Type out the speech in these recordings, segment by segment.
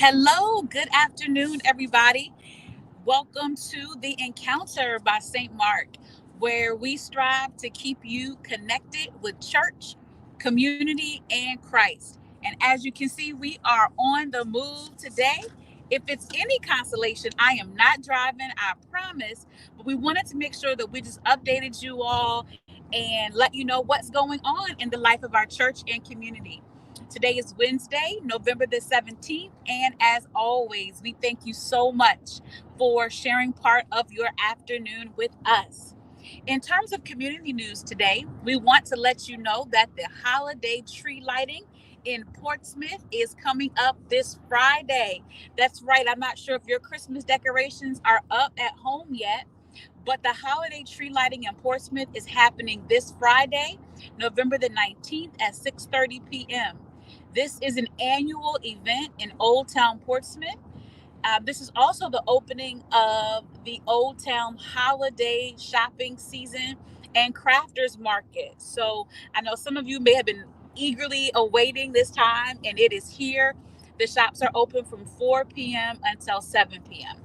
Hello, good afternoon, everybody. Welcome to the Encounter by St. Mark, where we strive to keep you connected with church, community, and Christ. And as you can see, we are on the move today. If it's any consolation, I am not driving, I promise. But we wanted to make sure that we just updated you all and let you know what's going on in the life of our church and community. Today is Wednesday, November the 17th. And as always, we thank you so much for sharing part of your afternoon with us. In terms of community news today, we want to let you know that the holiday tree lighting in Portsmouth is coming up this Friday. That's right. I'm not sure if your Christmas decorations are up at home yet, but the holiday tree lighting in Portsmouth is happening this Friday, November the 19th at 6:30 p.m. This is an annual event in Old Town Portsmouth. This is also the opening of the Old Town holiday shopping season and crafters market. So I know some of you may have been eagerly awaiting this time, and it is here. The shops are open from 4 p.m. until 7 p.m.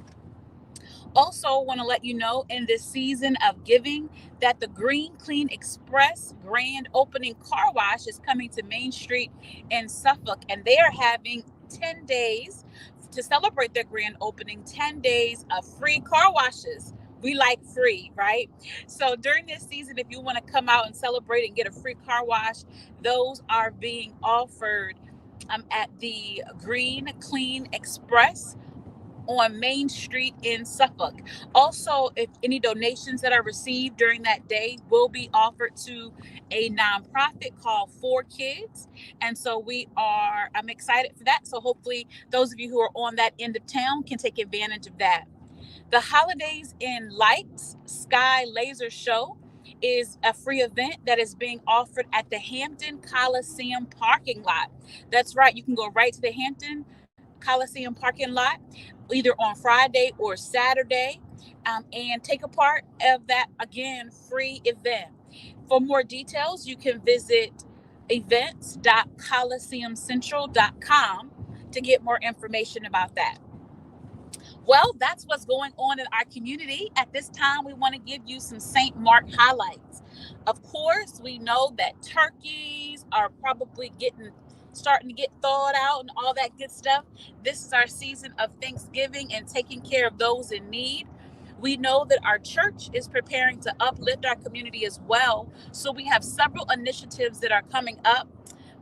Also, want to let you know in this season of giving that the Green Clean Express grand opening car wash is coming to Main Street in Suffolk, and they are having 10 days to celebrate their grand opening, 10 days of free car washes. We like free, right? So during this season, if you want to come out and celebrate and get a free car wash, those are being offered at the Green Clean Express on Main Street in Suffolk. Also, if any donations that are received during that day will be offered to a nonprofit called For Kids. And so I'm excited for that. So hopefully those of you who are on that end of town can take advantage of that. The Holidays in Lights Sky Laser Show is a free event that is being offered at the Hampton Coliseum parking lot. That's right. You can go right to the Hampton Coliseum parking lot either on Friday or Saturday, and take a part of that, again, free event. For more details, you can visit events.coliseumcentral.com to get more information about that. Well, that's what's going on in our community. At this time, we want to give you some St. Mark highlights. Of course, we know that turkeys are probably starting to get thawed out and all that good stuff. This is our season of Thanksgiving and taking care of those in need. We know that our church is preparing to uplift our community as well. So we have several initiatives that are coming up.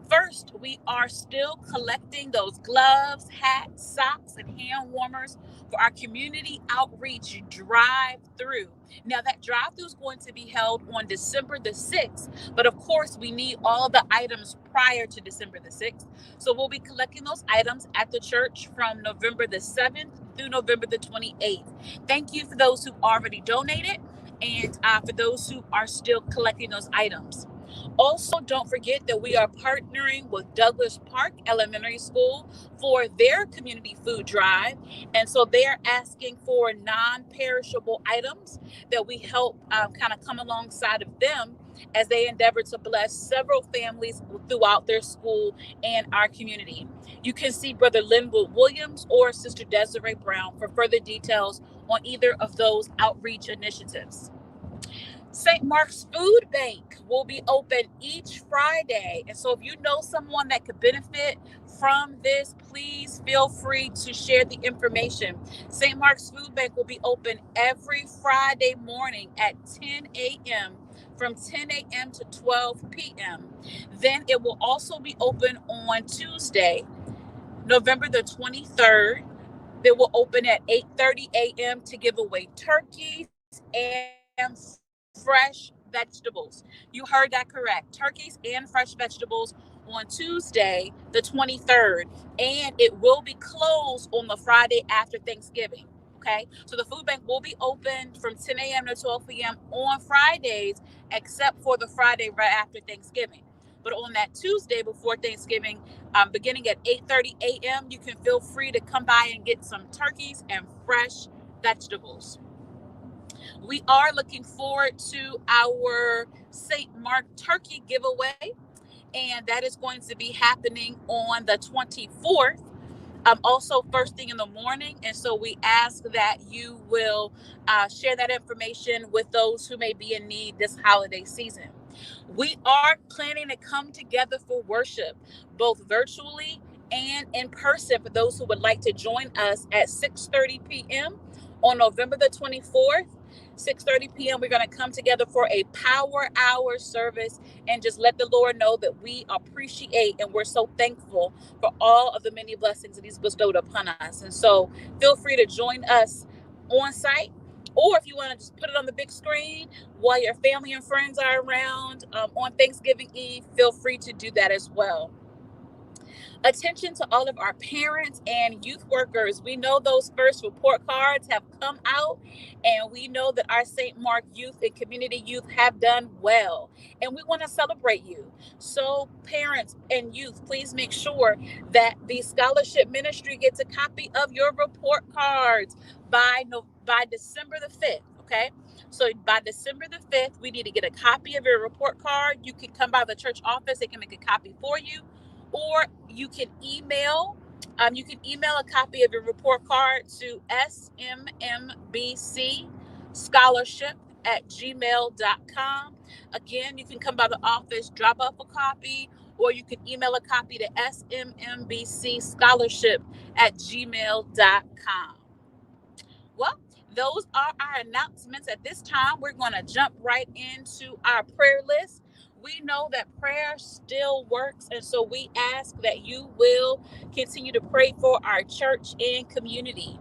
First, we are still collecting those gloves, hats, socks, and hand warmers for our community outreach drive-through. Now, that drive-through is going to be held on December the 6th, but of course, we need all the items prior to December the 6th. So we'll be collecting those items at the church from November the 7th through November the 28th. Thank you for those who already donated and for those who are still collecting those items. Also, don't forget that we are partnering with Douglas Park Elementary School for their community food drive. And so they're asking for non-perishable items that we help kind of come alongside of them as they endeavor to bless several families throughout their school and our community. You can see Brother Linwood Williams or Sister Desiree Brown for further details on either of those outreach initiatives. St. Mark's Food Bank will be open each Friday. And so if you know someone that could benefit from this, please feel free to share the information. St. Mark's Food Bank will be open every Friday morning at 10 a.m. from 10 a.m. to 12 p.m. Then it will also be open on Tuesday, November the 23rd. They will open at 8:30 a.m. to give away turkeys and fresh vegetables. You heard that correct. Turkeys and fresh vegetables on Tuesday, the 23rd. And it will be closed on the Friday after Thanksgiving. Okay. So the food bank will be open from 10 a.m. to 12 p.m. on Fridays, except for the Friday right after Thanksgiving. But on that Tuesday before Thanksgiving, beginning at 8:30 a.m., you can feel free to come by and get some turkeys and fresh vegetables. We are looking forward to our St. Mark Turkey giveaway, and that is going to be happening on the 24th also first thing in the morning. And so we ask that you will share that information with those who may be in need this holiday season. We are planning to come together for worship, both virtually and in person, for those who would like to join us at 6:30 p.m. on November the 24th. 6:30 p.m. We're going to come together for a power hour service and just let the Lord know that we appreciate and we're so thankful for all of the many blessings that He's bestowed upon us. And so feel free to join us on site, or if you want to just put it on the big screen while your family and friends are around on Thanksgiving Eve, feel free to do that as well. Attention to all of our parents and youth workers. We know those first report cards have come out, and we know that our St. Mark youth and community youth have done well, and we want to celebrate you. So parents and youth, please make sure that the scholarship ministry gets a copy of your report cards by December the 5th. Okay, so by December the 5th, we need to get a copy of your report card. You can come by the church office. They can make a copy for you, or you can email a copy of your report card to smbcscholarship@gmail.com. Again, you can come by the office, drop off a copy, or you can email a copy to smbcscholarship@gmail.com. Well, those are our announcements. At this time, we're going to jump right into our prayer list. We know that prayer still works, and so we ask that you will continue to pray for our church and community.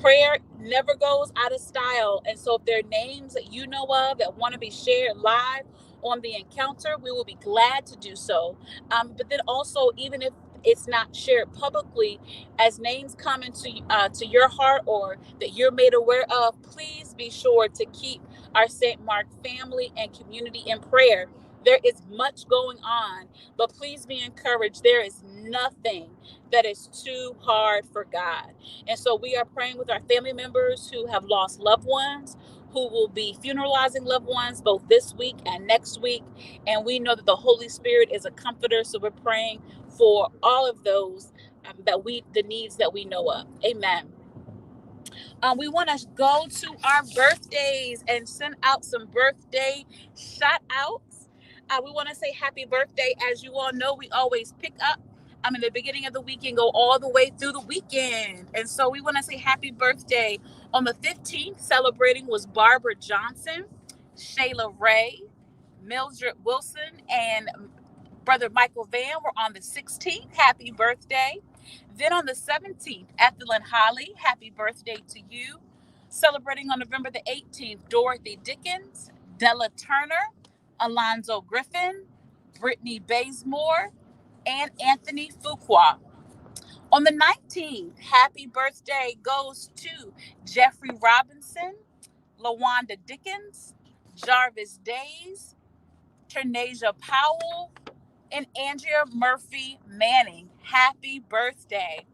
Prayer never goes out of style, and so if there are names that you know of that want to be shared live on the encounter, we will be glad to do so. But then also, even if it's not shared publicly, as names come into to your heart or that you're made aware of, please be sure to keep our St. Mark family and community in prayer. There is much going on, but please be encouraged. There is nothing that is too hard for God. And so we are praying with our family members who have lost loved ones, who will be funeralizing loved ones both this week and next week. And we know that the Holy Spirit is a comforter. So we're praying for all of those the needs that we know of. Amen. We want to go to our birthdays and send out some birthday shout outs. We want to say happy birthday. As you all know, we always pick up in the beginning of the week and go all the way through the weekend. And so we want to say happy birthday. On the 15th, celebrating was Barbara Johnson, Shayla Ray, Mildred Wilson, and Brother Michael Van were on the 16th. Happy birthday. Then on the 17th, Ethelyn Holly, happy birthday to you. Celebrating on November the 18th, Dorothy Dickens, Della Turner, Alonzo Griffin, Brittany Bazemore, and Anthony Fuqua. On the 19th, happy birthday goes to Jeffrey Robinson, LaWanda Dickens, Jarvis Days, Ternasia Powell, and Andrea Murphy Manning. Happy birthday.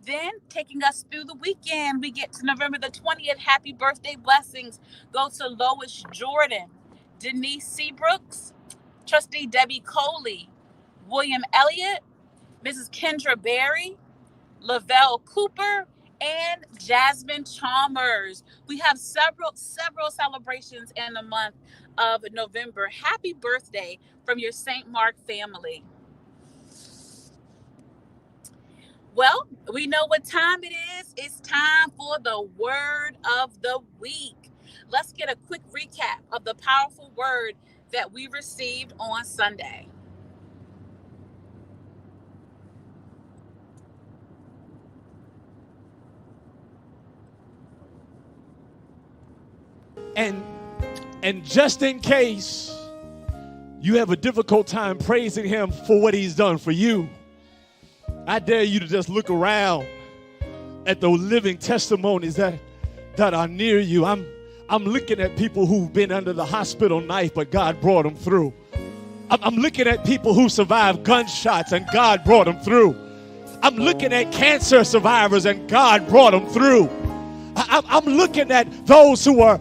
Then taking us through the weekend, we get to November the 20th. Happy birthday blessings go to Lois Jordan, Denise Seabrooks, Trustee Debbie Coley, William Elliott, Mrs. Kendra Berry, Lavelle Cooper, and Jasmine Chalmers. We have several celebrations in the month of November. Happy birthday from your St. Mark family. Well, we know what time it is. It's time for the word of the week. Let's get a quick recap of the powerful word that we received on Sunday. And just in case you have a difficult time praising him for what he's done for you, I dare you to just look around at the living testimonies that are near you. I'm looking at people who've been under the hospital knife, but God brought them through. I'm looking at people who survived gunshots, and God brought them through. I'm looking at cancer survivors, and God brought them through. I'm looking at those who are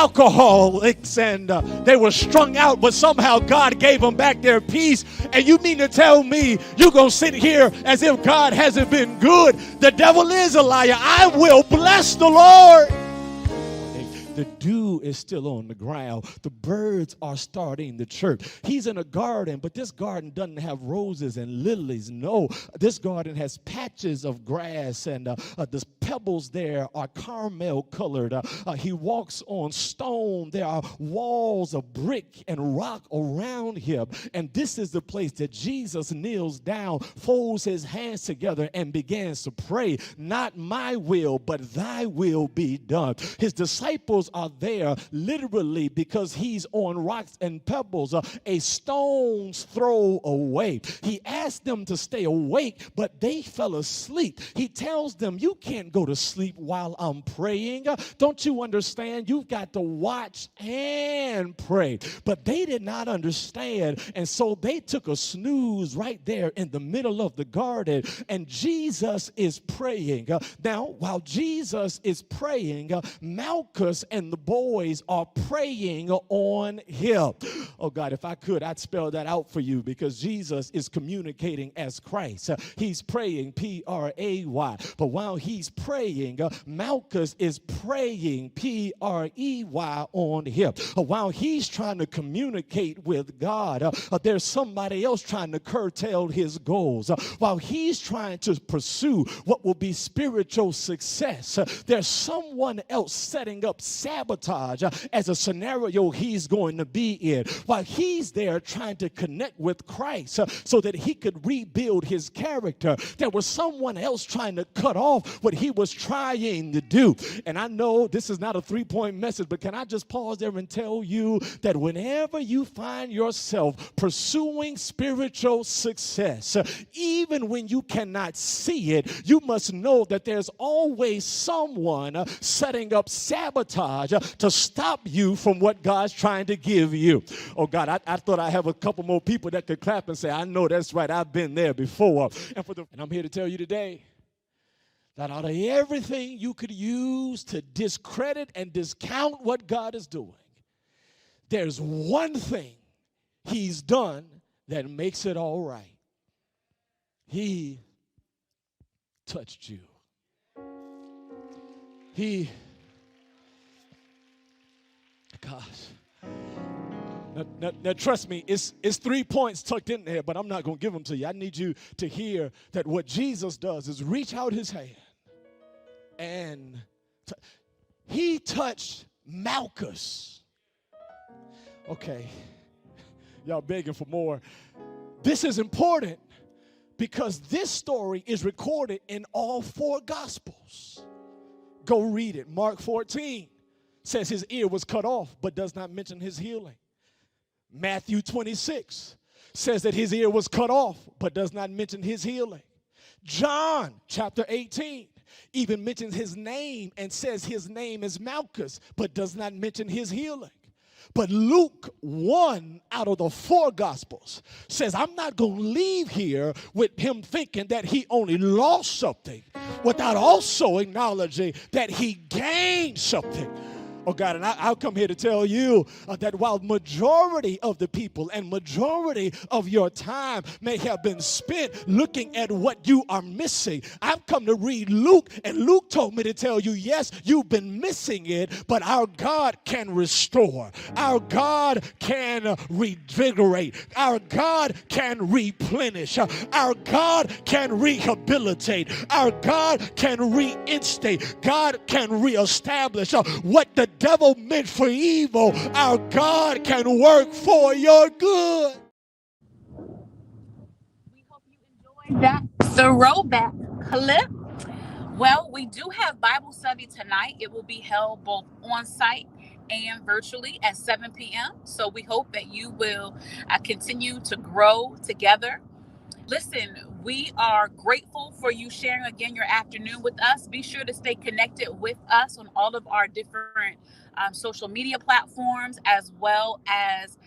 alcoholics and they were strung out, but somehow God gave them back their peace. And you mean to tell me you're going to sit here as if God hasn't been good? The devil is a liar. I will bless the Lord. The dew is still on the ground. The birds are starting to chirp. He's in a garden, but this garden doesn't have roses and lilies. No, this garden has patches of grass, and the pebbles there are caramel colored. He walks on stone. There are walls of brick and rock around him. And this is the place that Jesus kneels down, folds his hands together, and begins to pray. Not my will, but thy will be done. His disciples are there literally because he's on rocks and pebbles, a stone's throw away. He asked them to stay awake, but they fell asleep. He tells them, you can't go to sleep while I'm praying. Don't you understand? You've got to watch and pray. But they did not understand, and so they took a snooze right there in the middle of the garden, and Jesus is praying. Now, while Jesus is praying, Malchus and the boys are praying on him. Oh God, if I could, I'd spell that out for you, because Jesus is communicating as Christ. He's praying, P-R-A-Y. But while he's praying, Malchus is praying, P-R-E-Y, on him. While he's trying to communicate with God, there's somebody else trying to curtail his goals. While he's trying to pursue what will be spiritual success, there's someone else setting up sabotage as a scenario he's going to be in. While he's there trying to connect with Christ so that he could rebuild his character, there was someone else trying to cut off what he was trying to do. And I know this is not a three-point message, but can I just pause there and tell you that whenever you find yourself pursuing spiritual success, even when you cannot see it, you must know that there's always someone setting up sabotage to stop you from what God's trying to give you. Oh God, I thought I have a couple more people that could clap and say, I know that's right, I've been there before. And I'm here to tell you today that out of everything you could use to discredit and discount what God is doing, there's one thing he's done that makes it all right. He touched you. Gosh. Now, trust me, it's 3 points tucked in there, but I'm not going to give them to you. I need you to hear that what Jesus does is reach out his hand and he touched Malchus. Okay, y'all begging for more. This is important because this story is recorded in all 4 Gospels. Go read it. Mark 14 says his ear was cut off, but does not mention his healing. Matthew 26 says that his ear was cut off, but does not mention his healing. John chapter 18 even mentions his name and says his name is Malchus, but does not mention his healing. But Luke, 1 out of the 4 Gospels, says, I'm not going to leave here with him thinking that he only lost something without also acknowledging that he gained something. Oh God, and I'll come here to tell you that while majority of the people and majority of your time may have been spent looking at what you are missing, I've come to read Luke, and Luke told me to tell you, yes, you've been missing it, but our God can restore. Our God can revigorate. Our God can replenish. Our God can rehabilitate. Our God can reinstate. God can reestablish what the devil meant for evil. Our God can work for your good. We hope you enjoyed that throwback clip. Well, we do have Bible study tonight. It will be held both on site and virtually at 7 p.m. So we hope that you will continue to grow together. Listen, we are grateful for you sharing again your afternoon with us. Be sure to stay connected with us on all of our different social media platforms, as well as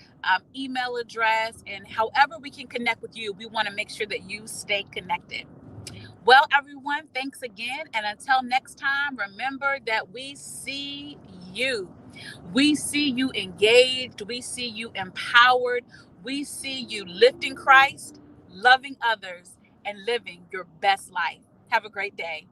email address, and however we can connect with you. We want to make sure that you stay connected. Well, everyone, thanks again. And until next time, remember that we see you. We see you engaged. We see you empowered. We see you lifting Christ, loving others, and living your best life. Have a great day.